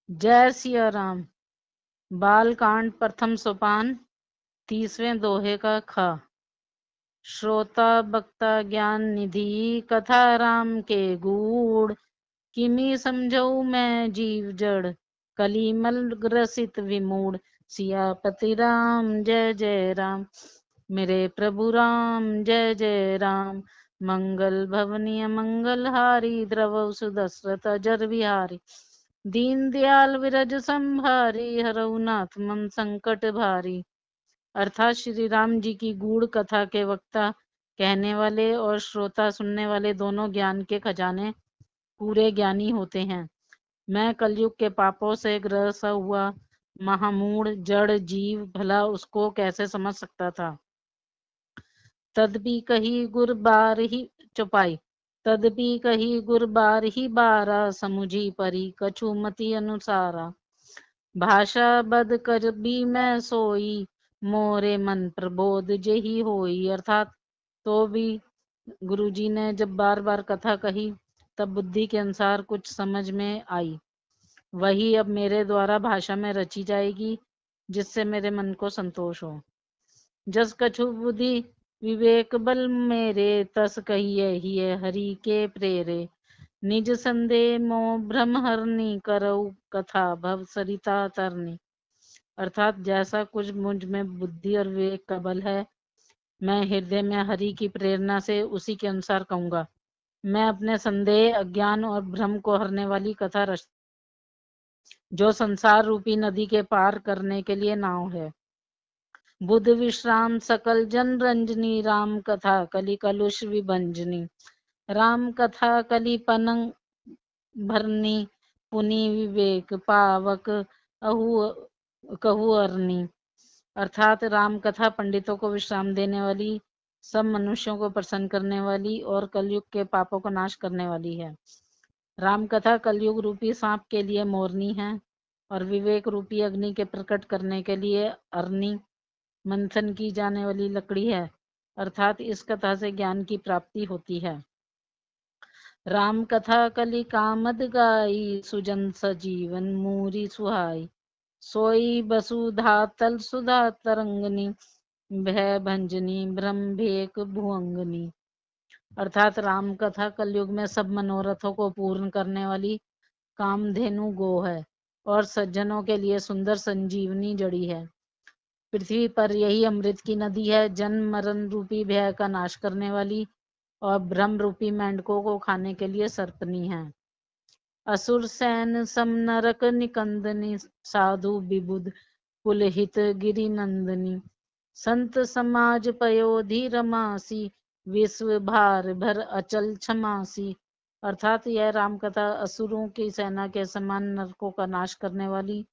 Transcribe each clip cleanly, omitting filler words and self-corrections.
जय सिया राम। बालकांड प्रथम सोपान 30वें दोहे का ख। श्रोता बक्ता ज्ञान निधि कथा राम के गूढ़, किमी समझऊ मैं जीव जड़ कलीमल ग्रसित विमूढ़। सियापति राम जय जय राम, मेरे प्रभु राम जय जय राम। मंगल भवनीय मंगल हारी, द्रवौ सुदशरथ अजर बिहारी। दीन दयाल विरज संभारी, हरऊ नाथ मम संकट भारी। अर्थात श्री राम जी की गूढ़ कथा के वक्ता कहने वाले और श्रोता सुनने वाले दोनों ज्ञान के खजाने पूरे ज्ञानी होते हैं। मैं कलयुग के पापों से ग्रस्त हुआ महामूढ़ जड़ जीव भला उसको कैसे समझ सकता था। तदपि कही गुर बार ही चुपाई, तदपि कही गुर बार ही बारा, समुझी परी कछु मति अनुसारा। भाषा बद कर भी मैं सोई, मोरे मन प्रबोध जेहि होई। अर्थात तो भी गुरुजी ने जब बार बार कथा कही तब बुद्धि के अनुसार कुछ समझ में आई, वही अब मेरे द्वारा भाषा में रची जाएगी जिससे मेरे मन को संतोष हो। जस कछु बुद्धि विवेक बल मेरे, तस कहिए ही हरि के प्रेरे। निज संदेह मोह भ्रम हरनी, करऊ कथा भव सरिता तरनी। अर्थात जैसा कुछ मुझ में बुद्धि और विवेक का बल है, मैं हृदय में हरि की प्रेरणा से उसी के अनुसार कहूंगा। मैं अपने संदेह अज्ञान और भ्रम को हरने वाली कथा रच, जो संसार रूपी नदी के पार करने के लिए नाव है। बुध विश्राम सकल जन रंजनी, राम कथा कलि कलुष विभंजनी। राम कथा कलि पनंग भरनी, पुनि विवेक पावक अहु कहु अरनी। अर्थात राम कथा पंडितों को विश्राम देने वाली, सब मनुष्यों को प्रसन्न करने वाली और कलयुग के पापों को नाश करने वाली है। राम कथा कलयुग रूपी सांप के लिए मोरनी है और विवेक रूपी अग्नि के प्रकट करने के लिए अरनी, मंथन की जाने वाली लकड़ी है। अर्थात इस कथा से ज्ञान की प्राप्ति होती है। राम कथा कलि कामद गाई, सुजन सजीवन मूरी सुहाई। सोई वसुधा तल सुधा तरंगनी, भय भंजनी ब्रह्म भेक भुअंगनी। अर्थात राम कथा कलयुग में सब मनोरथों को पूर्ण करने वाली कामधेनु गो है और सज्जनों के लिए सुंदर संजीवनी जड़ी है। पृथ्वी पर यही अमृत की नदी है, जन्म मरण रूपी भय का नाश करने वाली और ब्रह्म रूपी मेंढकों को खाने के लिए सर्पनी है। असुर सैन सम नरक निकंदनी, साधु विबुध कुलहित गिरि नंदनी। संत समाज पयोधि रमासी, विश्व भार भर अचल क्षमासी। अर्थात यह रामकथा असुरों की सेना के समान नरकों का नाश करने वाली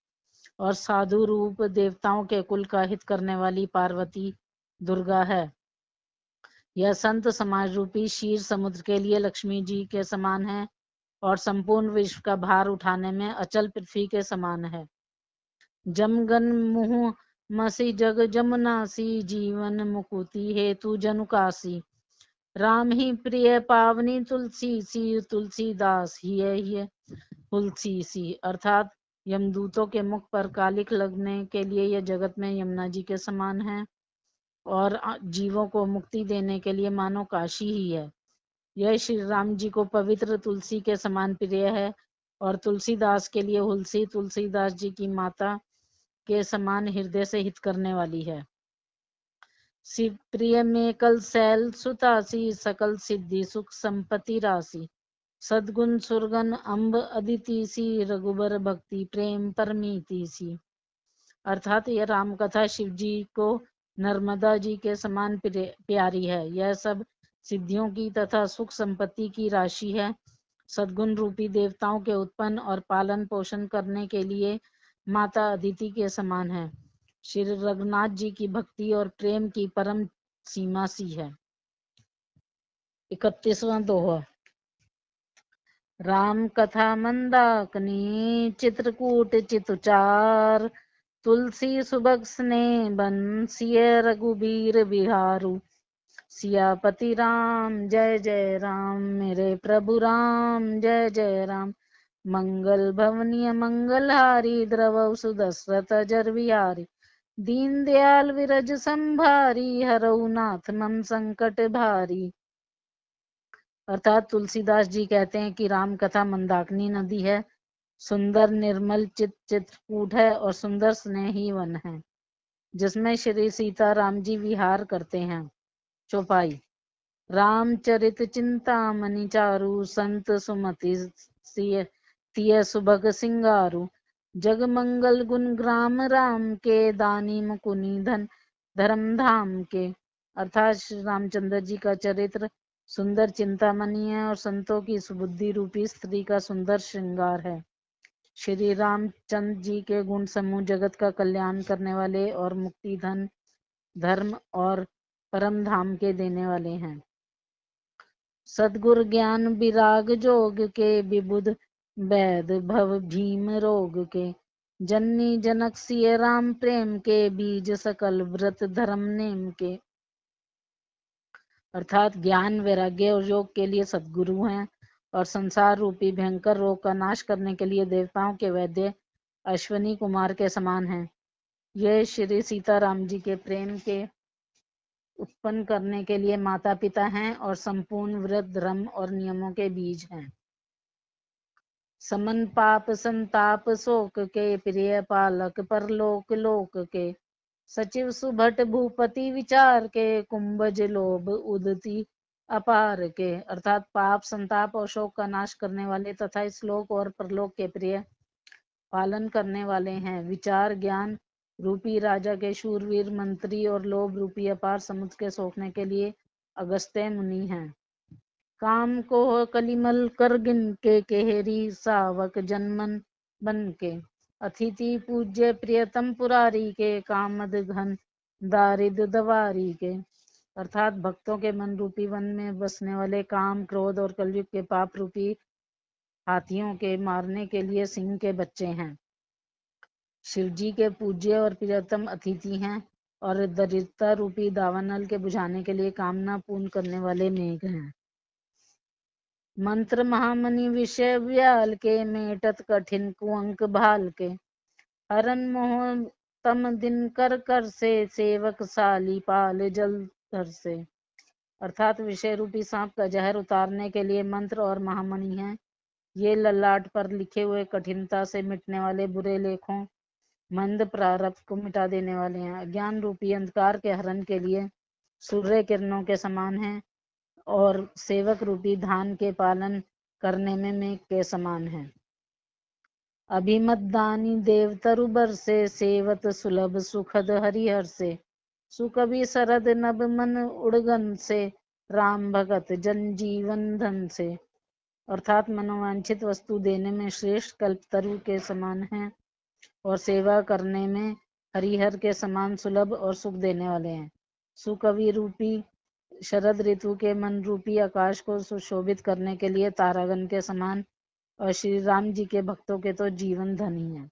और साधु रूप देवताओं के कुल का हित करने वाली पार्वती दुर्गा है। यह संत समाज रूपी क्षीर समुद्र के लिए लक्ष्मी जी के समान है और संपूर्ण विश्व का भार उठाने में अचल पृथ्वी के समान है। जमगन मुह मसी जग जमुनासी, जीवन मुकुति हेतु जनुकासी। राम ही प्रिय पावनी तुलसी सी, तुलसीदास ही तुलसी सी। अर्थात यमदूतों के मुख पर कालिक लगने के लिए यह जगत में यमुना जी के समान है और जीवों को मुक्ति देने के लिए मानो काशी ही है। यह श्री राम जी को पवित्र तुलसी के समान प्रिय है और तुलसीदास के लिए हुलसी तुलसीदास जी की माता के समान हृदय से हित करने वाली है। शिव प्रिय में कल सैल सुतासी, सकल सिद्धि सुख संपत्ति राशि। सद्गुण सुरगन अम्ब अदिति सी, रघुबर भक्ति प्रेम परमीति सी। अर्थात यह राम कथा शिव जी को नर्मदा जी के समान प्यारी है। यह सब सिद्धियों की तथा सुख संपत्ति की राशि है। सद्गुण रूपी देवताओं के उत्पन्न और पालन पोषण करने के लिए माता अदिति के समान है। श्री रघुनाथ जी की भक्ति और प्रेम की परम सीमा सी है। 31वां दोहा। राम कथा मंदाकिनी, चित्रकूट चितुचार। तुलसी सुबह स्नेह बन, सिय रघुबीर बिहारू। सियापति राम जय जय राम, मेरे प्रभु राम जय जय राम। मंगल भवनीय मंगलहारी द्रवौ सुदशरथ अजर बिहारी दीन दयाल विरज संभारी हरऊ नाथ मम संकट भारी। अर्थात तुलसीदास जी कहते हैं कि राम कथा मंदाकिनी नदी है, सुंदर निर्मल चित्रकूट है और सुंदर स्नेही वन है जिसमें श्री सीता राम जी विहार करते हैं। चौपाई। रामचरित चिंतामणि चारु संत सुमति तिय सुभग सिंगारु जग मंगल गुण ग्राम राम के दानी मुकुनि धन धर्म धाम के। अर्थात श्री रामचंद्र जी का चरित्र सुंदर चिंतामणि है और संतों की सुबुद्धि रूपी स्त्री का सुंदर श्रृंगार है। श्री रामचंद्र जी के गुण समूह जगत का कल्याण करने वाले और मुक्ति धन धर्म और परम धाम के देने वाले हैं। सद्गुर ज्ञान विराग जोग के विबुध वैद भव भीम रोग के जननी जनक सिय राम प्रेम के बीज सकल व्रत धर्म नेम के। अर्थात ज्ञान वैराग्य और योग के लिए सद्गुरु हैं और संसार रूपी भयंकर रोग का नाश करने के लिए देवताओं के वैद्य अश्वनी कुमार के समान हैं। यह श्री सीताराम जी के प्रेम के उत्पन्न करने के लिए माता पिता हैं और संपूर्ण व्रत धर्म और नियमों के बीज हैं। समन पाप संताप शोक के प्रिय पालक परलोक लोक के सचिव सुभट भूपति विचार के कुंभज लोभ उदती अपार के। अर्थात पाप संताप और शोक का नाश करने वाले तथा इस लोक और परलोक के प्रिय पालन करने वाले हैं। विचार ज्ञान रूपी राजा के शूरवीर मंत्री और लोभ रूपी अपार समुद्र के सोखने के लिए अगस्त्य मुनि हैं। काम को कलिमल कर गिन के केहरी सावक जन्मन बन के अतिथि पूज्य प्रियतम पुरारी के कामद घन दारिद दवारी के। अर्थात भक्तों के मन रूपी वन में बसने वाले काम क्रोध और कलयुग के पाप रूपी हाथियों के मारने के लिए सिंह के बच्चे हैं। शिव जी के पूज्य और प्रियतम अतिथि हैं और दरिद्रता रूपी दावानल के बुझाने के लिए कामना पूर्ण करने वाले मेघ हैं। मंत्र महामणि विषय व्याल के मेटत कठिन कुअंक भाल के हरन मोह तम दिन कर कर से सेवक साली पाल जल धर से। अर्थात विषय रूपी सांप का जहर उतारने के लिए मंत्र और महामणि हैं। ये ललाट पर लिखे हुए कठिनता से मिटने वाले बुरे लेखों मंद प्रारब्ध को मिटा देने वाले हैं। अज्ञान रूपी अंधकार के हरण के लिए सूर्य किरणों के समान हैं और सेवक रूपी धान के पालन करने में मेघ के समान है। अभिमतदानी देवतरु बरसे सेवत सुलभ सुखद हरिहर से सुकवि सरद नभ मन उड़गन से राम भगत जन जीवन धन से। अर्थात मनोवांछित वस्तु देने में श्रेष्ठ कल्पतरु के समान है और सेवा करने में हरिहर के समान सुलभ और सुख देने वाले हैं। सुकवि रूपी शरद ऋतु के मन रूपी आकाश को सुशोभित करने के लिए तारागण के समान और श्री राम जी के भक्तों के तो जीवन धन ही है।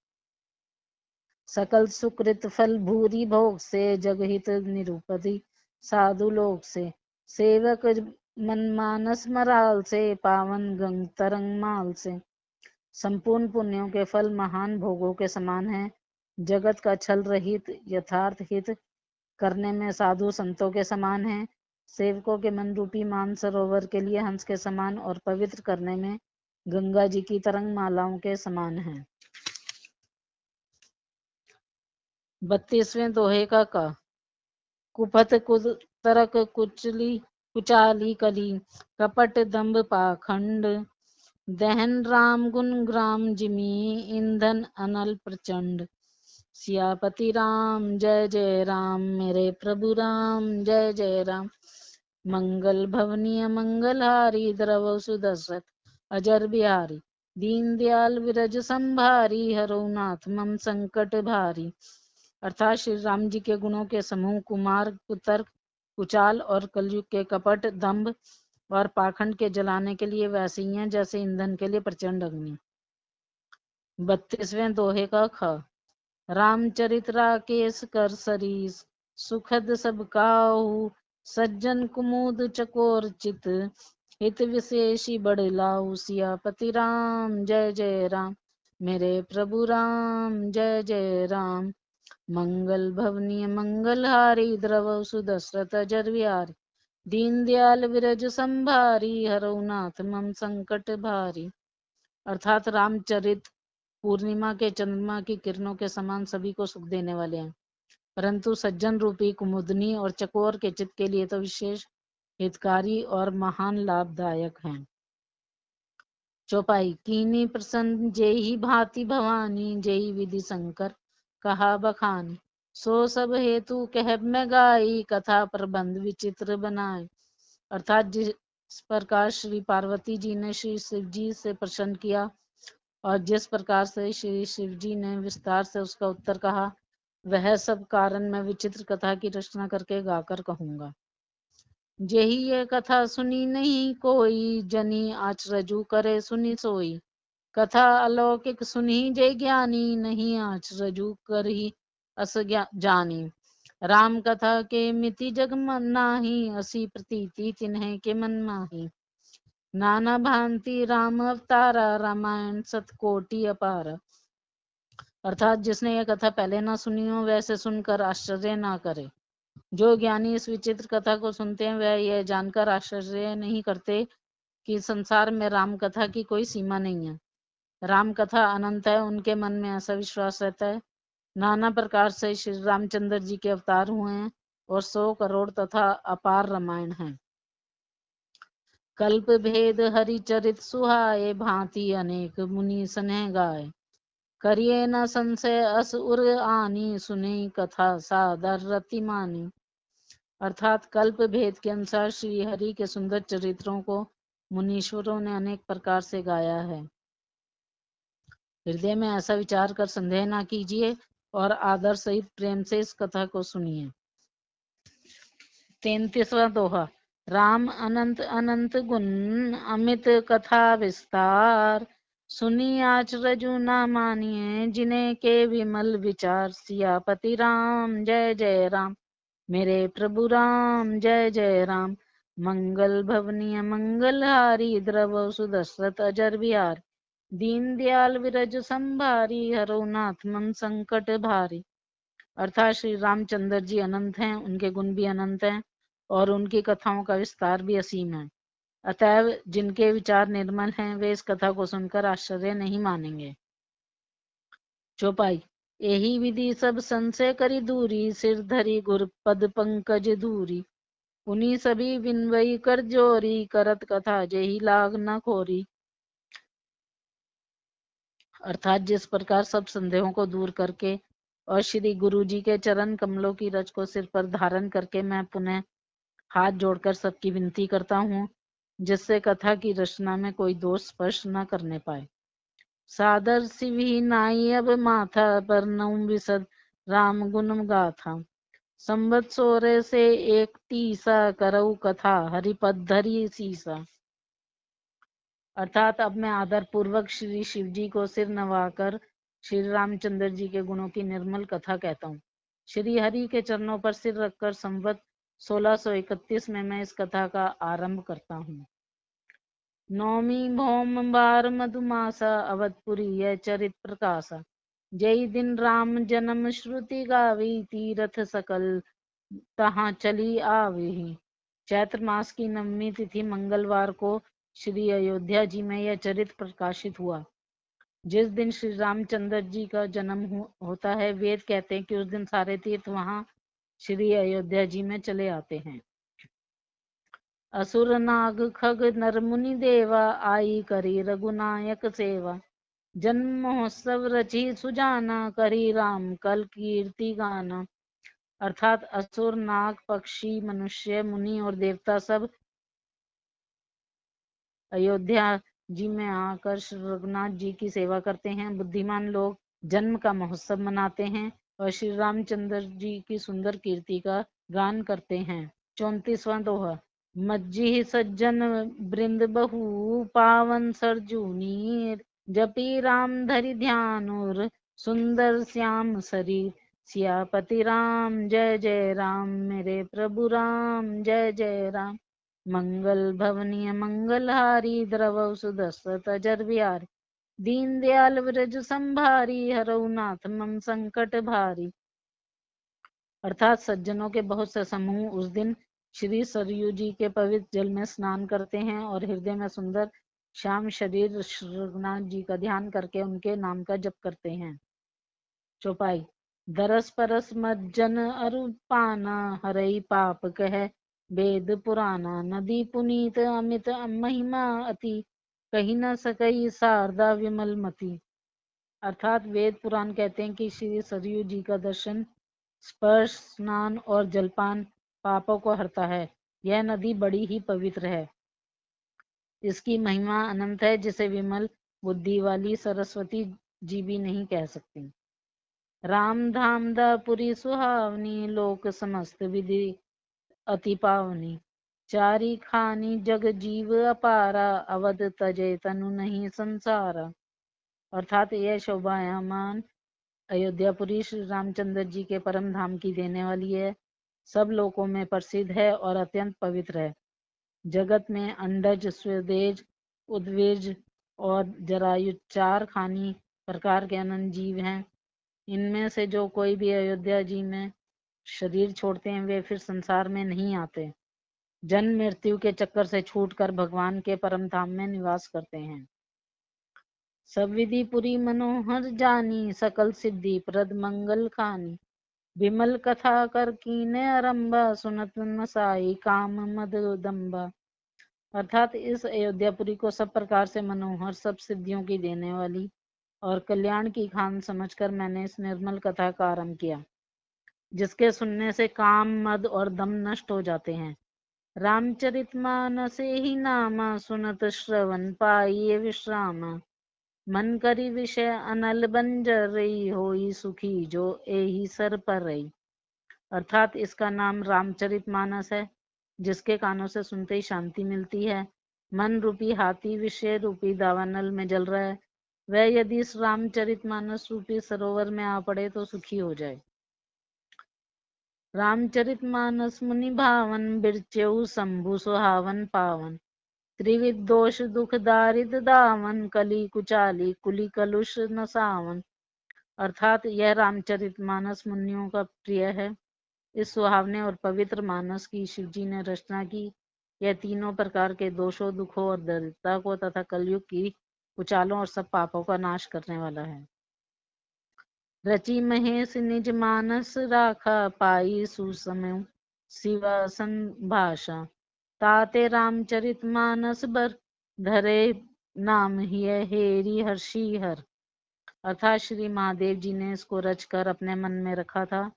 सकल सुकृत फल भूरी भोग से जगहित निरूपति साधु लोक से सेवक मनमानस मराल से पावन गंग तरंग माल से। संपूर्ण पुण्यों के फल महान भोगों के समान है। जगत का छल रहित यथार्थ हित करने में साधु संतों के समान है। सेवकों के मन रूपी मान सरोवर के लिए हंस के समान और पवित्र करने में गंगा जी की तरंग मालाओं के समान है। 32वें दोहे का कुपथ कुतरक कुचाली कली कपट दंभ पाखंड दहन राम गुण ग्राम जिमी ईंधन अनल प्रचंड। सियापति राम जय जय राम मेरे प्रभु राम जय जय राम मंगल भवनीय मंगलहारी द्रव सुदशरथ अजर बिहारी दीन दयाल विरज संभारी हरो नाथ मम संकट भारी। अर्थात श्री राम जी के गुणों के समूह कुमार कुतर्क कुचाल और कलयुग के कपट दंभ और पाखंड के जलाने के लिए वैसे ही हैं जैसे ईंधन के लिए प्रचंड अग्नि। 32वें दोहे का ख रामचरित राकेश कर सरीस सुखद सब काहू सज्जन कुमुद चकोर चित हित विशेषी बड़े लाऊ सियापति राम जय जय राम। मेरे प्रभु राम जय जय राम। मंगल भवनीय मंगलहारी द्रव सुदशरथ जर विहारी। दीन दयाल विरज संभारी हरौ नाथ मम संकट भारी। अर्थात रामचरित पूर्णिमा के चंद्रमा की किरणों के समान सभी को सुख देने वाले हैं, परंतु सज्जन रूपी कुमुदनी और चकोर के चित्त के लिए तो विशेष हितकारी और महान लाभदायक हैं। चौपाई। कीनी प्रसन्न जेहि भांति भवानी, जेहि विधि शंकर कहा बखानी। सो सब हेतु कह मैं गाई, कथा प्रबंध विचित्र बनाए। अर्थात जिस प्रकार श्री पार्वती जी ने श्री शिव जी से प्रसन्न किया और जिस प्रकार से श्री शिव जी ने विस्तार से उसका उत्तर कहा, वह सब कारण मैं विचित्र कथा की रचना करके गाकर कहूंगा। जेहि ये कथा सुनी नहीं कोई, जनी आचरजु करे सुनी सोई। कथा अलौकिक सुनी जय ज्ञानी, नहीं आचरजु करहि अस जानी। राम कथा के मिति जग नाही, असी प्रतीति तिन्हे के मन माही। नाना भांति राम अवतारा, रामायण सतकोटि अपार। अर्थात जिसने यह कथा पहले ना सुनी हो, वैसे सुनकर आश्चर्य ना करे। जो ज्ञानी इस विचित्र कथा को सुनते हैं, वह यह जानकर आश्चर्य नहीं करते कि संसार में राम कथा की कोई सीमा नहीं है। राम कथा अनंत है, उनके मन में ऐसा विश्वास रहता है। नाना प्रकार से श्री रामचंद्र जी के अवतार हुए हैं और 100 करोड़ तथा अपार रामायण है। कल्प भेद हरिचरित सुहाए, भांति अनेक मुनि सने गाए। करिए न संशय अस उर आनी, सुने कथा सादर रति मानी। अर्थात कल्प भेद के अनुसार श्री हरि के सुंदर चरित्रों को मुनीश्वरों ने अनेक प्रकार से गाया है। हृदय में ऐसा विचार कर संदेह ना कीजिए और आदर सहित प्रेम से इस कथा को सुनिए। 33वां दोहा। राम अनंत अनंत गुण, अमित कथा विस्तार। सुनी आचरजु ना मानिए, जिन्हें के विमल विचार। सियापति राम जय जय राम। मेरे प्रभु राम जय जय राम। मंगल भवनीय मंगलहारी, द्रव सुदशरथ अजर विहार। दीन दयाल विरज संभारी, हरौ नाथ मम संकट भारी। अर्थात श्री रामचंद्र जी अनंत हैं, उनके गुण भी अनंत हैं और उनकी कथाओं का विस्तार भी असीम है। अतएव जिनके विचार निर्मल हैं, वे इस कथा को सुनकर आश्चर्य नहीं मानेंगे। चौपाई। यही विधि सब संशय करी दूरी, सिर धरी गुर पद पंकज दूरी। उन्हीं सभी विनवई कर जोरी, करत कथा जेहि लाग न खोरी। अर्थात जिस प्रकार सब संदेहों को दूर करके और श्री गुरु जी के चरण कमलों की रज को सिर पर धारण करके मैं पुनः हाथ जोड़कर सबकी विनती करता हूँ, जिससे कथा की रचना में कोई दोष स्पर्श न करने पाए। सादर सिवि नाई अब माथा, पर नौम विसद राम गुण गाथा। संवत्सर से एक तीसा, करऊ कथा हरिपद धरी सीसा। अर्थात अब मैं आदर पूर्वक श्री शिव जी को सिर नवाकर श्री रामचंद्र जी के गुणों की निर्मल कथा कहता हूँ। श्री हरि के चरणों पर सिर रखकर संवत 1631 में मैं इस कथा का आरंभ करता हूँ। नौमी भौम बार मधुमासा, अवधपुरी यह चरित प्रकाशा। जय दिन राम जन्म श्रुति गावी, तीरथ सकल तहाँ चली आवी। चैत्र मास की नवमी तिथि मंगलवार को श्री अयोध्या जी में यह चरित्र प्रकाशित हुआ। जिस दिन श्री रामचंद्र जी का जन्म होता है, वेद कहते हैं कि उस दिन सारे तीर्थ वहां श्री अयोध्या जी में चले आते हैं। असुर नाग खग नर मुनि देवा, आई करी रघुनायक सेवा। जन्म महोत्सव रची सुजाना, करी राम कल कीर्ति गाना। अर्थात असुर नाग पक्षी मनुष्य मुनि और देवता सब अयोध्या जी में आकर श्री रघुनाथ जी की सेवा करते हैं। बुद्धिमान लोग जन्म का महोत्सव मनाते हैं और श्री रामचंद्र जी की सुंदर कीर्ति का गान करते हैं। 34वां दोहा। मज्जी सज्जन वृंद बहु, पावन सरजूनी। जपी राम धरि ध्यानुर, सुंदर श्याम शरीर। सियापति राम जय जय राम। मेरे प्रभु राम जय जय राम। मंगल भवनीय मंगलहारी द्रवौ सुदशरथ अजर बिहारी दीन दयाल विरज संभारी हरऊ नाथ मम संकट भारी। अर्थात सज्जनों के बहुत से समूह उस दिन श्री सरयू जी के पवित्र जल में स्नान करते हैं और हृदय में सुंदर श्याम शरीर रघुनाथ जी का ध्यान करके उनके नाम का जप करते हैं। चौपाई। दरस परस मज्जन अरुपाना हरई पाप कह वेद पुराना नदी पुनीत अमित महिमा अति कही न सकई शारदा विमल मति। अर्थात वेद पुराण कहते हैं कि श्री सरयू जी का दर्शन, स्पर्श, स्नान और जलपान पापों को हरता है। यह नदी बड़ी ही पवित्र है, इसकी महिमा अनंत है जिसे विमल बुद्धि वाली सरस्वती जी भी नहीं कह सकती। राम धाम दा पुरी सुहावनी लोक समस्त विधि अति पावनी चारी खानी जग जीव अपारा अवध तजे तनु नहीं संसारा। अर्थात यह शोभायमान अयोध्यापुरी श्री रामचंद्र जी के परम धाम की देने वाली है, सब लोकों में प्रसिद्ध है और अत्यंत पवित्र है। जगत में अंडज, स्वदेज, उद्वेज और जरायु चार खानी प्रकार के अनंत जीव हैं। इनमें से जो कोई भी अयोध्या जी में शरीर छोड़ते हैं वे फिर संसार में नहीं आते, जन्म मृत्यु के चक्कर से छूटकर भगवान के परम धाम में निवास करते हैं। सब विधि पुरी मनोहर जानी सकल सिद्धि प्रद मंगल खानी विमल कथा कर कीने आरंभा सुनत नसाई काम मद दम्बा। अर्थात इस अयोध्यापुरी को सब प्रकार से मनोहर, सब सिद्धियों की देने वाली और कल्याण की खान समझकर मैंने इस निर्मल कथा का आरंभ किया, जिसके सुनने से काम, मद और दम नष्ट हो जाते हैं। रामचरितमानसे ही नामा सुनत श्रवण पाइये विश्रामा मन करी विषय अनल बंजर रही होई सुखी जो एही सर पर रही। अर्थात इसका नाम रामचरितमानस है, जिसके कानों से सुनते ही शांति मिलती है। मन रूपी हाथी विषय रूपी दावानल में जल रहा है, वह यदि इस रामचरितमानस रूपी सरोवर में आ पड़े तो सुखी हो जाए। रामचरितमानस मुनि भावन बिरचेऊ शंभु सुहावन पावन त्रिविध दोष दुख दारिद दावन कली कुचाली कुली कलुष नसावन। अर्थात यह रामचरितमानस मुनियों का प्रिय है। इस सुहावने और पवित्र मानस की शिव जी ने रचना की। यह तीनों प्रकार के दोषों, दुखों और दरिद्रता को तथा कलयुग की कुचालों और सब पापों का नाश करने वाला है। रचि महेश निज मानस राखा पाई सुसमय शिवासन भाषा ताते रामचरित मानस बर धरे नाम ही हेरी हर्षि हर। अर्थात श्री महादेव जी ने इसको रचकर अपने मन में रखा था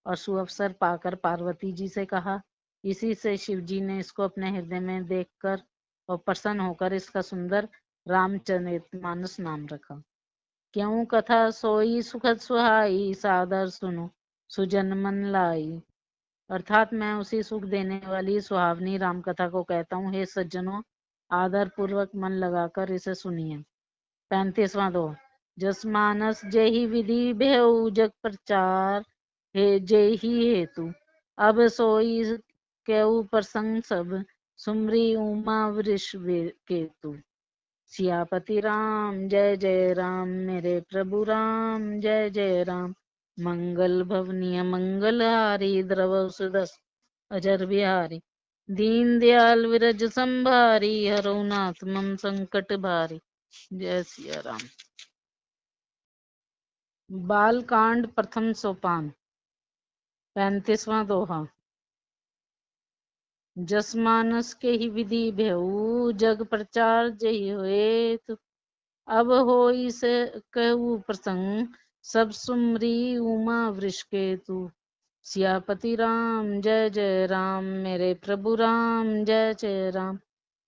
और सुअवसर पाकर पार्वती जी से कहा। इसी से शिव जी ने इसको अपने हृदय में देखकर और प्रसन्न होकर इसका सुंदर रामचरितमानस नाम रखा। क्यों कथा सोई सुखद सुहाई सादर सुनो सुजन मन लाई। अर्थात मैं उसी सुख देने वाली सुहावनी राम कथा को कहता हूँ। हे सज्जनों, आदर पूर्वक मन लगाकर इसे सुनिए। 35वां दो। जस मानस जेहि विधि भेउ जग प्रचार हे जेहि हेतु अब सोई केउ प्रसंग सब सुमरी उमा वृष केतु। सियापति राम जय जय राम मेरे प्रभु राम जय जय राम मंगल भवनीय मंगलहारी द्रव सुदस अजर बिहारी दीन दयाल विरज संभारी हरौ नाथ मम संकट भारी। जय सिया राम। बालकांड प्रथम सोपान 35वां दोहा। जस मानस के ही विधि भेऊ जग प्रचार जय हेतु अब होई से कहू प्रसंग सब सुमरी उमा वृष केतु। सियापति राम जय जय राम मेरे प्रभु राम जय जय राम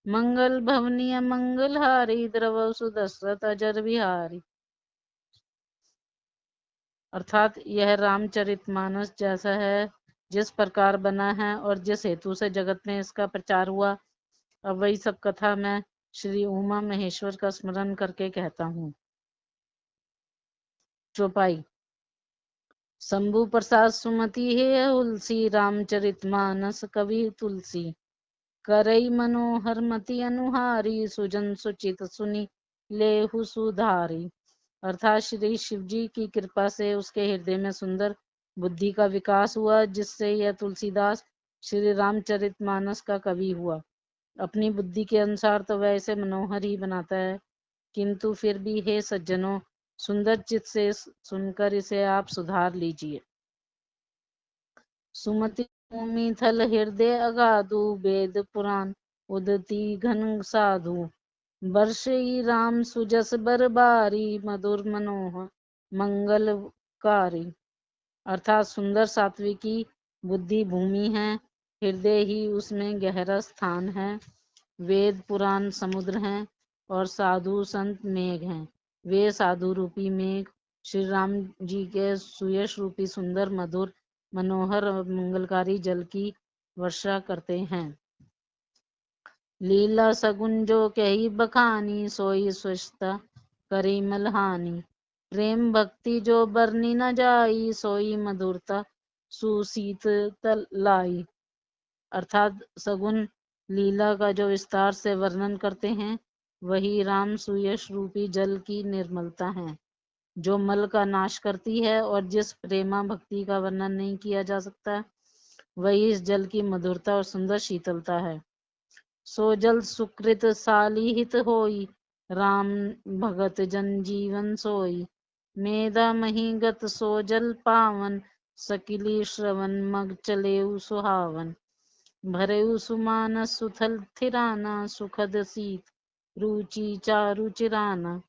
मंगल भवनीय मंगलहारी द्रव सुदशरथ अजर बिहारी। अर्थात यह रामचरितमानस जैसा है, जिस प्रकार बना है और जिस हेतु से जगत में इसका प्रचार हुआ, अब वही सब कथा मैं श्री उमा महेश्वर का स्मरण करके कहता हूँ। चौपाई। शंभु प्रसाद सुमति है उलसी रामचरितमानस कवि तुलसी। करई मनोहर मति अनुहारी, सुजन सुचित सुनी लेहु सुधारी। अर्थात श्री शिव जी की कृपा से उसके हृदय में सुंदर बुद्धि का विकास हुआ, जिससे यह तुलसीदास श्री रामचरितमानस का कवि हुआ। अपनी बुद्धि के अनुसार तो वह इसे मनोहर ही बनाता है, किंतु फिर भी हे सज्जनों, सुंदर चित्त से सुनकर इसे आप सुधार लीजिए। सुमति भूमि थल हृदय अगाधु, वेद पुराण उदती घन साधु। वर्षई राम सुजस बरबारी, मधुर मनोहर मंगलकारी। अर्थात सुंदर सात्विकी बुद्धि भूमि है, हृदय ही उसमें गहरा स्थान है, वेद पुराण समुद्र हैं और साधु संत मेघ हैं। वे साधु रूपी मेघ श्री राम जी के सुयश रूपी सुंदर मधुर मनोहर और मंगलकारी जल की वर्षा करते हैं। लीला सगुन जो कही बखानी, सोई स्वच्छता करी मलहानी। प्रेम भक्ति जो बरनी न जाई, सोई मधुरता सुशीतल लाई। अर्थात सगुन लीला का जो विस्तार से वर्णन करते हैं, वही राम सुयश रूपी जल की निर्मलता है, जो मल का नाश करती है, और जिस प्रेमा भक्ति का वर्णन नहीं किया जा सकता, वही इस जल की मधुरता और सुंदर शीतलता है। सो जल सुकृत सालिहित होई, राम भगत जन जीवन सोई। मेधा मही गत सो जल पावन, सकिली श्रवण मग चलेउ सुहावन। भरेउ सुमानस सुथल थिराना, सुखद शीत रुचि चारु चिराना।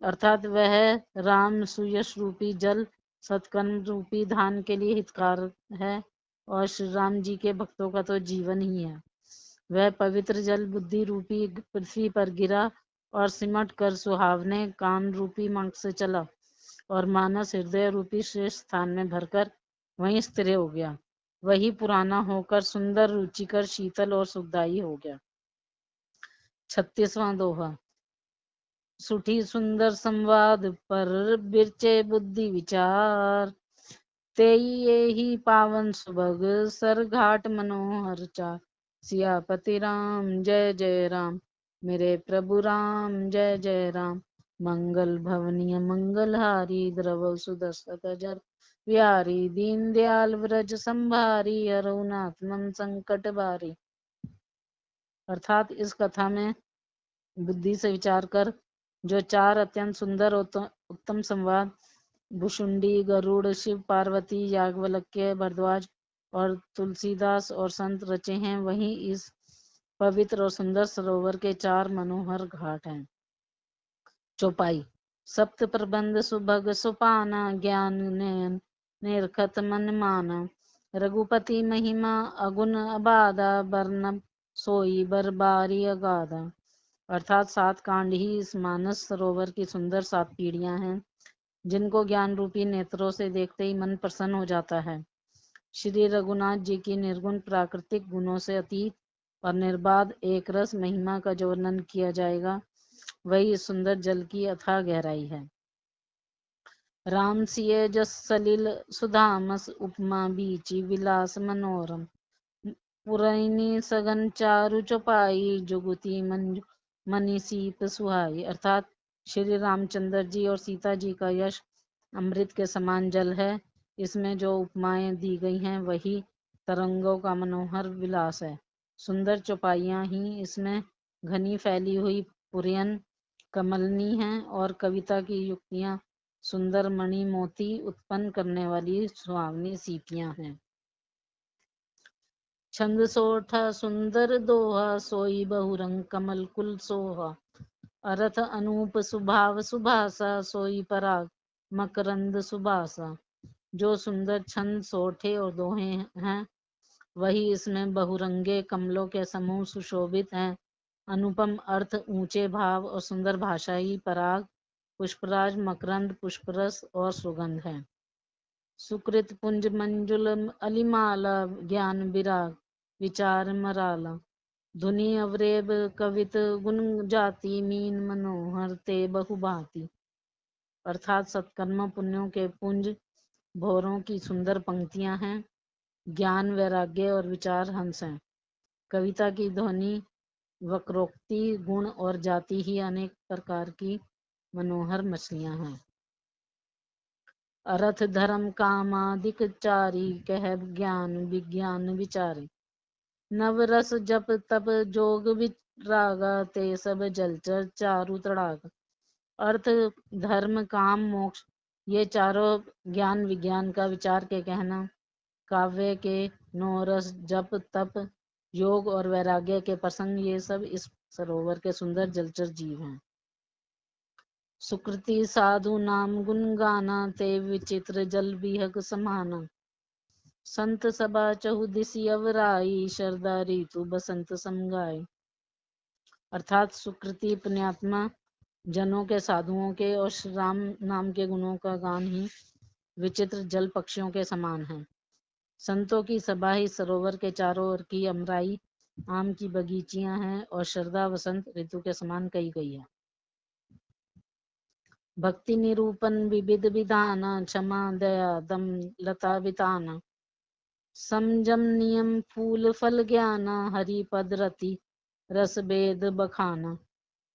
अर्थात वह राम सुयश रूपी जल सत्कर्म रूपी धान के लिए हितकारक है, और श्री राम जी के भक्तों का तो जीवन ही है। वह पवित्र जल बुद्धि रूपी पृथ्वी पर गिरा और सिमट कर सुहावने कान रूपी मार्ग से चला, और मानस हृदय रूपी श्रेष्ठ स्थान में भरकर वहीं स्थिर हो गया। वही पुराना होकर सुंदर रुचिकर शीतल और सुखदायी हो गया। 36वां दोहा। सुठी सुंदर संवाद पर बिरचे बुद्धि विचार, तेई यही पावन सुभग सर घाट मनोहर चार। सियापति राम जय जय राम, मेरे प्रभु राम जय जय राम। मंगल भवनीय मंगलहारी, द्रव सुदर्शत जर प्यारी। दीन दयाल व्रज संभारी, रघुनाथ मम संकट बारी। अर्थात इस कथा में बुद्धि से विचार कर जो चार अत्यंत सुंदर उत्तम संवाद भुशुंडी, गरुड़, शिव पार्वती, याज्ञवल्क्य, भरद्वाज और तुलसीदास और संत रचे हैं, वहीं इस पवित्र और सुंदर सरोवर के चार मनोहर घाट हैं। चौपाई। सप्त प्रबंध सुभग सुपाना, ज्ञान नयन निरखत मन माना। रघुपति महिमा अगुण अबाधा, बरनब सोई बरबारी अगाधा। अर्थात 7 कांड ही इस मानस सरोवर की सुंदर 7 पीढ़ियां हैं, जिनको ज्ञान रूपी नेत्रों से देखते ही मन प्रसन्न हो जाता है। श्री रघुनाथ जी की निर्गुण प्राकृतिक गुणों से अतीत और निर्बाध एक रस महिमा का जो वर्णन किया जाएगा, वही सुंदर जल की अथाह गहराई है। राम सिय जस सलिल सुधामस, उपमा बीची विलास मनोरम। पुरैनी सगन चारु चौपाई, जुगुती मंजू मनी सीप सुहाई। अर्थात श्री रामचंद्र जी और सीता जी का यश अमृत के समान जल है। इसमें जो उपमाएं दी गई हैं, वही तरंगों का मनोहर विलास है। सुंदर चौपाइयां ही इसमें घनी फैली हुई पुरयन कमलनी हैं, और कविता की युक्तियां सुंदर मणि मोती उत्पन्न करने वाली सुहावनी सीपियां हैं। छंद सोठा सुंदर दोहा, सोई बहुरंग कमल कुल सोहा। अर्थ अनूप सुभाव सुभाषा, सोई पराग मकरंद सुबासा। जो सुंदर छंद सोठे और दोहे हैं, वही इसमें बहुरंगे कमलों के समूह सुशोभित हैं। अनुपम अर्थ, ऊंचे भाव और सुंदर भाषाई पराग, पुष्पराज, मकरंद, पुष्परस और सुगंध है। सुकृत पुंज मंजुल अलिमाला, ज्ञान विराग विचार मराला। धुनि अवरेब कवित गुण जाति, मीन मनोहर ते बहुभांति। अर्थात सत्कर्म पुण्यों के पुंज भोरों की सुंदर पंक्तियां हैं, ज्ञान वैराग्य और विचार हंस हैं। कविता की ध्वनि, वक्रोक्ति, गुण और जाति ही अनेक प्रकार की मनोहर मछलियां हैं। अर्थ धर्म कामादिक चारी, कह ज्ञान विज्ञान विचारे। नवरस जप तप जोग विरागा, ते सब जलचर चारु तड़ाग। अर्थ धर्म काम मोक्ष ये चारों ज्ञान विज्ञान का विचार के कहना, काव्य के नौरस जप तप योग और वैराग्य के प्रसंग, ये सब इस सरोवर के सुंदर जलचर जीव हैं। सुकृति साधु नाम गुण गाना, ते विचित्र जल विहग समाना। संत सभा चहुदिसी अवराई, शरदा ऋतु बसंत समगाए। अर्थात सुकृति पुण्यात्मा जनों के, साधुओं के और श्री राम नाम के गुणों का गान ही विचित्र जल पक्षियों के समान है। संतों की सभा ही सरोवर के चारों ओर की अमराई आम की बगीचियां हैं और शरदा वसंत ऋतु के समान कही गई है। भक्ति निरूपण विविध विधान, क्षमा दया दम लता वितान। संयम नियम फूल फल ज्ञान, हरि पद रति रस भेद बखाना।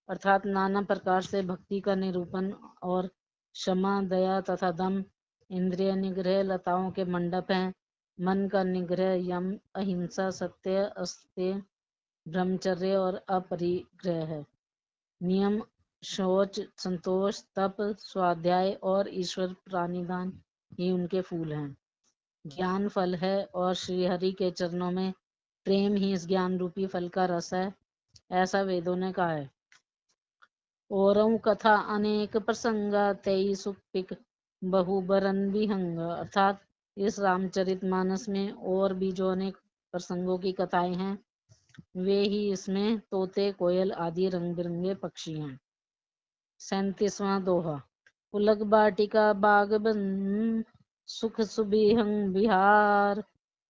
अर्थात नाना प्रकार से भक्ति का निरूपण और क्षमा दया तथा दम इंद्रिय निग्रह लताओं के मंडप हैं। मन का निग्रह यम अहिंसा सत्य अस्त्य ब्रह्मचर्य और अपरिग्रह है। नियम शौच संतोष तप स्वाध्याय और ईश्वर प्राणिदान ही उनके फूल हैं। ज्ञान फल है और श्री हरि के चरणों में प्रेम ही इस ज्ञान रूपी फल का रस है, ऐसा वेदों ने कहा है। औरऊ कथा अनेक प्रसंगा, तेई सुपिक बहुबरन विहंग। अर्थात इस रामचरितमानस में और भी जो अनेक प्रसंगों की कथाएं हैं, वे ही इसमें तोते कोयल आदि रंग बिरंगे पक्षी हैं। 37वां दोहा। पुलक बाटिका बाग बन, सुख सुबिहंग बिहार।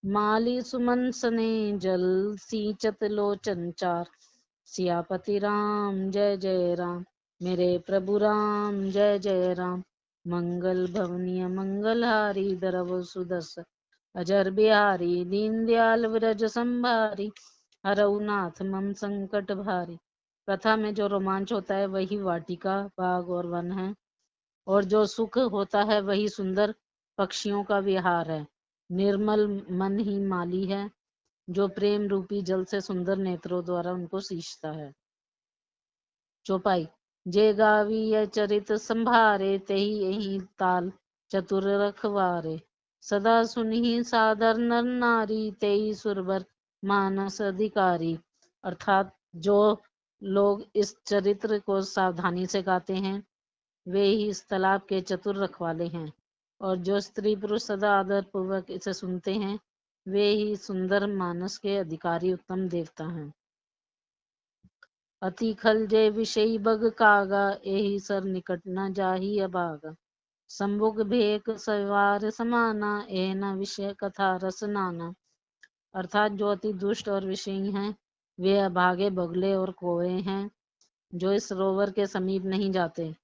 माली सुमन सने जल, सींचत लोचन चार। सियापति राम जय जय राम, मेरे प्रभु राम जय जय राम। मंगल भवनीय मंगलहारी, धरव सुदर्श अजर बिहारी। दीन दयाल विरज संभारी, हरऊ नाथ मम संकट भारी। कथा में जो रोमांच होता है वही वाटिका बाग और वन है, और जो सुख होता है वही सुंदर पक्षियों का विहार है। निर्मल मन ही माली है, जो प्रेम रूपी जल से सुंदर नेत्रों द्वारा उनको सींचता है। चौपाई। जे गावी चरित संभारे, तेहि यही ताल चतुर रखवारे। सदा सुनहि सादर नर नारी, तेहि सुरवर मानस अधिकारी। अर्थात जो लोग इस चरित्र को सावधानी से गाते हैं, वे ही इस तालाब के चतुर रखवाले हैं, और जो स्त्री पुरुष सदा आदर पूर्वक इसे सुनते हैं, वे ही सुंदर मानस के अधिकारी उत्तम देवता हैं। अति खल जे विषयी बग कागा, एहि सर निकट न जाहि अभागा। संभुग भेक सवार समाना, एह न विषय कथा रस नाना। अर्थात जो अति दुष्ट और विषयी हैं, वे अभागे बगले और कौवे हैं, जो इस सरोवर के समीप नहीं जाते,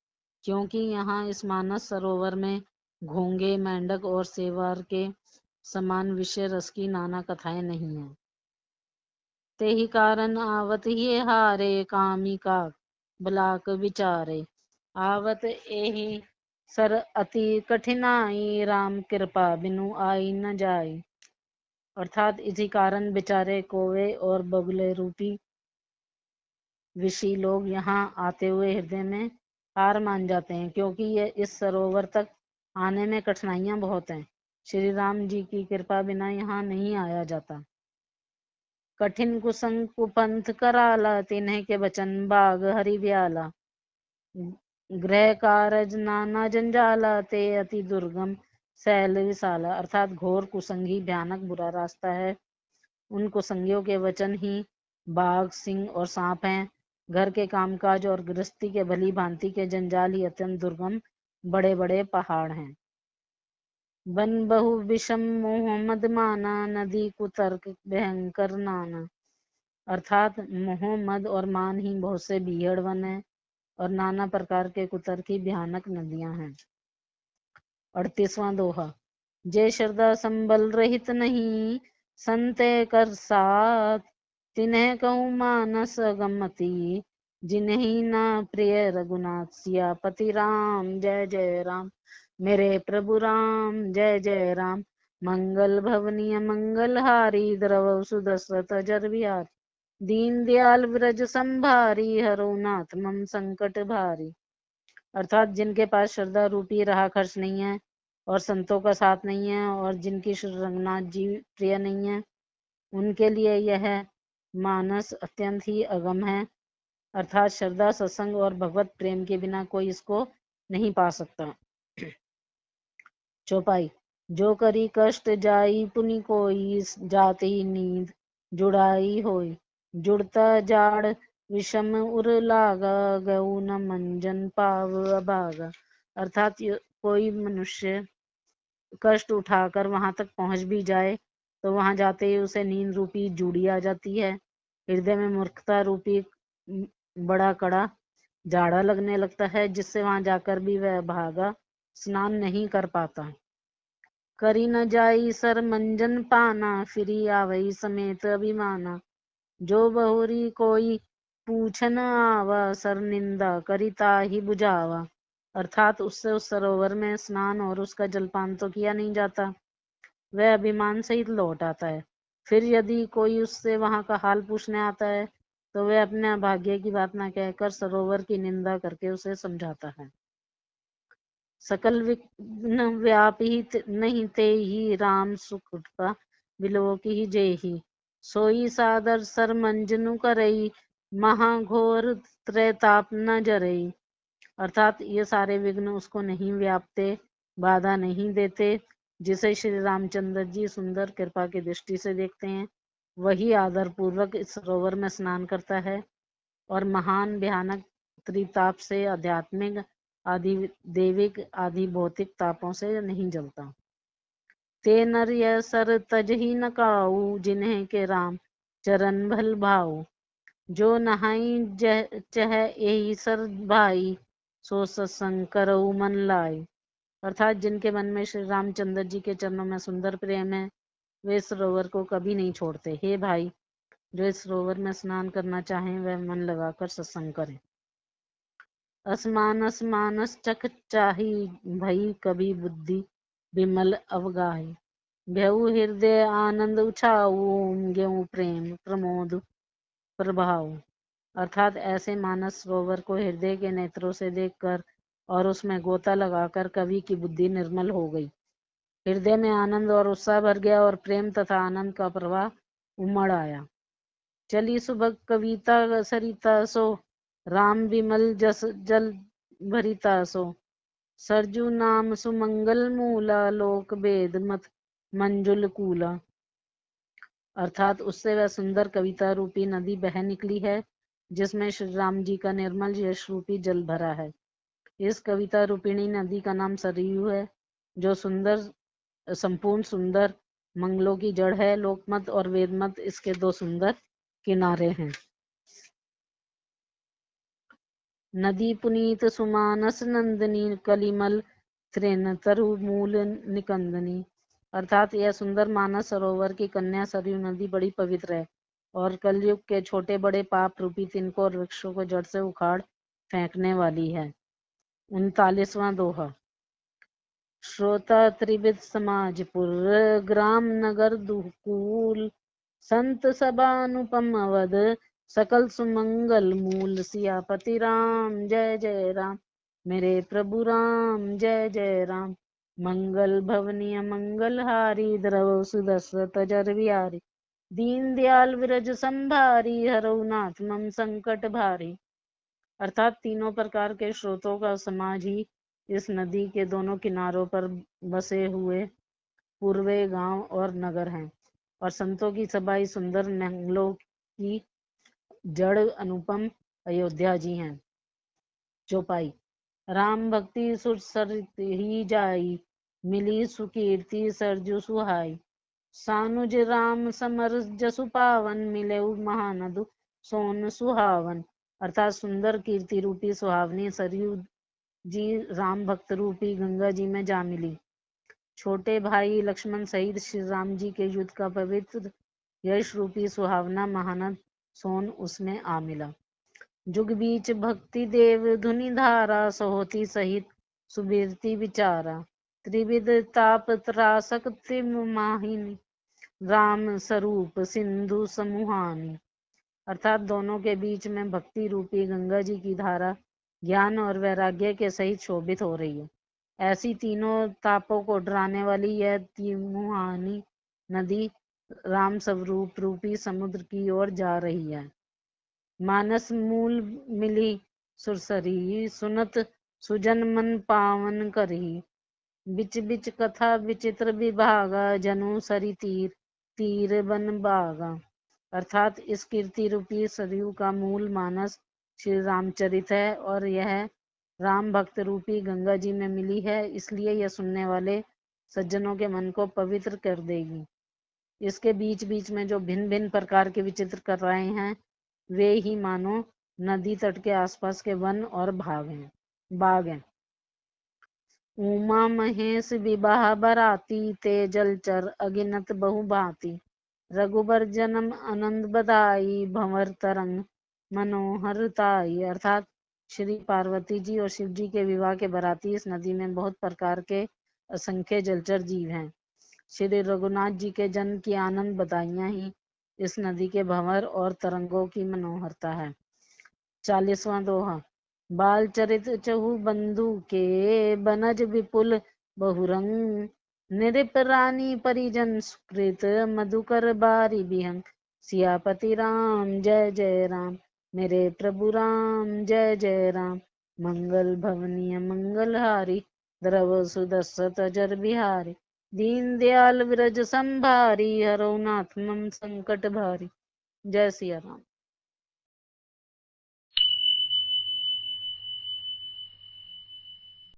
क्योंकि यहाँ इस मानस सरोवर में घोंगे मेंढक और सेवार के समान विषय रस की नाना कथाएं नहीं हैं। तेहि कारण आवत ही हारे, कामिका बलाक विचारे। आवत एहि सर अति कठिनाई, राम कृपा बिनु आई न जाई। अर्थात इसी कारण बेचारे कौवे और बगुले रूपी विषी लोग यहाँ आते हुए हृदय में हार मान जाते हैं, क्योंकि ये इस सरोवर तक आने में कठिनाइयां बहुत हैं। श्री राम जी की कृपा बिना यहाँ नहीं आया जाता। कठिन कुसंग कुपंथ कराला, तिन्ह के बचन बाग हरि ब्याला। गृह कारज नाना जंजाला, ते अति दुर्गम शैल विशाला। अर्थात घोर कुसंगी भयानक बुरा रास्ता है। उन कुसंगियों के वचन ही बाघ सिंह और सांप हैं। घर के कामकाज और गृहस्थी के भली भांति के जंजाल ही अत्यंत दुर्गम बड़े बड़े पहाड़ हैं। बन बहु विषम मोह मद माना, नदी कुतर्क भयंकर नाना। अर्थात मोह मद और मान ही बहुत से बीहड़ वन है, और नाना प्रकार के कुतर्क की भयानक नदियां हैं। 38वां दोहा। जय श्रद्धा संबल रहित नहीं, संते कर साथ। तिन्ह कहूँ मानस अगमति, जिन्हीं ना प्रिय रघुनाथ। सियापति राम जय जय राम, मेरे प्रभु राम जय जय राम। मंगल भवनीय मंगलहारी, द्रवहु सुदशरथ अजर विहारी। दीन दयाल व्रज संभारी, हरौ नाथ मम संकट भारी। अर्थात जिनके पास श्रद्धा रूपी राह खर्च नहीं है और संतों का साथ नहीं है और जिनकी श्री रंगनाथ जी प्रिय नहीं है, उनके लिए यह मानस अत्यंत ही अगम है। अर्थात श्रद्धा, सत्संग और भगवत प्रेम के बिना कोई इसको नहीं पा सकता। चौपाई। जो करी कष्ट जाई पुनि कोई, जाते ही नींद जुड़ाई होई। जुड़ता जाड़ विषम उर लागा, गऊ न मंजन पाव अभागा। अर्थात कोई मनुष्य कष्ट उठाकर वहां तक पहुंच भी जाए तो वहां जाते ही उसे नींद रूपी जूड़ी आ जाती है। हृदय में मूर्खता रूपी बड़ा कड़ा जाड़ा लगने लगता है, जिससे वहां जाकर भी वह भागा स्नान नहीं कर पाता। करी न जाई सर मंजन पाना, फिरी आवई समेत अभिमाना। जो बहुरी कोई पूछ न आवा, सर निंदा करी ताहि बुझावा। अर्थात उससे उस सरोवर में स्नान और उसका जलपान तो किया नहीं जाता, वह अभिमान सहित लौट आता है। फिर यदि कोई उससे वहां का हाल पूछने आता है तो वह अपने अभाग्य की बात न कहकर सरोवर की निंदा करके उसे समझाता है। सकल विघ्न व्यापी नहीं ते ही, राम सुकृपा विलोकी ही जेहि। सोई सादर सर मंजनु करई, महाघोर त्रैताप न जरई। अर्थात ये सारे विघ्न उसको नहीं व्यापते, बाधा नहीं देते। जिसे श्री रामचंद्र जी सुंदर कृपा की दृष्टि से देखते हैं, वही आदर पूर्वक इस सरोवर में स्नान करता है और महान भयानक त्रिताप से, आध्यात्मिक आदि देविक आदि भौतिक तापों से नहीं जलता। ते नर यह सर तज ही न काऊ, जिन्हें के राम चरण भल भाऊ। जो नहाई चह यही सर भाई, सो सत्संग करऊ मन लाई। अर्थात जिनके मन में श्री रामचंद्र जी के चरणों में सुंदर प्रेम है, वे सरोवर को कभी नहीं छोड़ते। हे भाई, जो इस सरोवर में स्नान करना चाहें वह मन लगाकर सत्संग करें। असमानस मानस चख चाही, भई कभी बुद्धि विमल अवगाही। भयउ हृदय आनंद उछाऊ, गेहूं प्रेम प्रमोद प्रभाव। अर्थात ऐसे मानस सरोवर को हृदय के नेत्रों से देखकर और उसमें गोता लगाकर कवि की बुद्धि निर्मल हो गई। हृदय में आनंद और उत्साह भर गया और प्रेम तथा आनंद का प्रवाह उमड़ आया। चली सुबह कविता सरिता सो, राम विमल जस जल भरिता सो। सरजू नाम सुमंगल मूला, लोक भेद मत मंजुल कूला। अर्थात उससे वह सुंदर कविता रूपी नदी बह निकली है, जिसमें श्री राम जी का निर्मल यश रूपी जल भरा है। इस कविता रूपिणी नदी का नाम सरयू है, जो संपूर्ण सुंदर मंगलों की जड़ है। लोकमत और वेदमत इसके दो सुंदर किनारे हैं। नदी पुनीत सुमानस नंदनी, कलिमल त्रिन तरु मूल निकंदनी। अर्थात यह सुंदर मानस सरोवर की कन्या सरयू नदी बड़ी पवित्र है और कलयुग के छोटे बड़े पाप रूपी तिनको और वृक्षों को जड़ से उखाड़ फेंकने वाली है। 39वां दोहा। श्रोता त्रिविध समाजपुर, ग्राम नगर दुकूल। संत सभा अनुपम अवध, सकल सुमंगल मूल। सियापति राम जय जय राम, मेरे प्रभु राम जय जय राम। मंगल भवनीय मंगलहारी, द्रव सुदशरथ अजर विहारी। दीन दयाल विरज संभारी, हरौ नाथ मम संकट भारी। अर्थात तीनों प्रकार के स्रोतों का समाज ही इस नदी के दोनों किनारों पर बसे हुए पूर्वे गांव और नगर हैं और संतों की सभाई सुंदर मंगलों की जड़ अनुपम अयोध्या जी हैं। चौपाई। राम भक्ति सुर सरित ही जाई, मिली सुकीर्ति सरजू सुहाई। सानुज राम समर जसु पावन, मिले महानदु सोन सुहावन। अर्थात सुंदर कीर्ति रूपी सुहावनी सरयू जी राम भक्त रूपी गंगा जी में जा मिली। छोटे भाई लक्ष्मण सहित श्री राम जी के युद्ध का पवित्र यश रूपी सुहावना महानद सोन उसमें आ मिला। जुग बीच भक्ति देव धुनि धारा, सहोती सहित सुबीरती विचारा। त्रिविध ताप त्रासक माहिनी, राम स्वरूप सिंधु समूहानी। अर्थात दोनों के बीच में भक्ति रूपी गंगा जी की धारा ज्ञान और वैराग्य के सहित शोभित हो रही है। ऐसी तीनों तापों को डराने वाली यह तिमुहानी नदी राम स्वरूप रूपी समुद्र की ओर जा रही है। मानस मूल मिली सुरसरी, सुनत सुजन मन पावन करही। बिच बिच कथा विचित्र विभागा, जनु सरी तीर तीर बन बागा। अर्थात इस कीर्ति रूपी सरयू का मूल मानस श्री रामचरित है और यह राम भक्त रूपी गंगा जी में मिली है, इसलिए यह सुनने वाले सज्जनों के मन को पवित्र कर देगी। इसके बीच बीच में जो भिन्न भिन्न प्रकार के विचित्र कर रहे हैं वे ही मानो नदी तट के आसपास के वन और बाग हैं। उमा महेश विवाह बराती, ते जलचर अगिनत बहु भांति। रघुबर जन्म आनंद बधाई, भंवर तरंग मनोहरताई। अर्थात श्री पार्वती जी और शिव जी के विवाह के बराती इस नदी में बहुत प्रकार के असंख्य जलचर जीव हैं। श्री रघुनाथ जी के जन्म की आनंद बधाइयां ही इस नदी के भंवर और तरंगों की मनोहरता है। 40वां दोहा। बाल चरित चहु बंधु के, बनज विपुल बहुरंग। निरिप रानी परिजन सुकृत, मधुकर बारी बिहंग। सियापति राम जय जय राम, मेरे प्रभु राम जय जय राम। मंगल भवनीय मंगलहारी, द्रव सुदर्शत अजर बिहारी। दीन दयाल विरज संभारी, हरौ नाथ मम संकट भारी। जय सिया राम।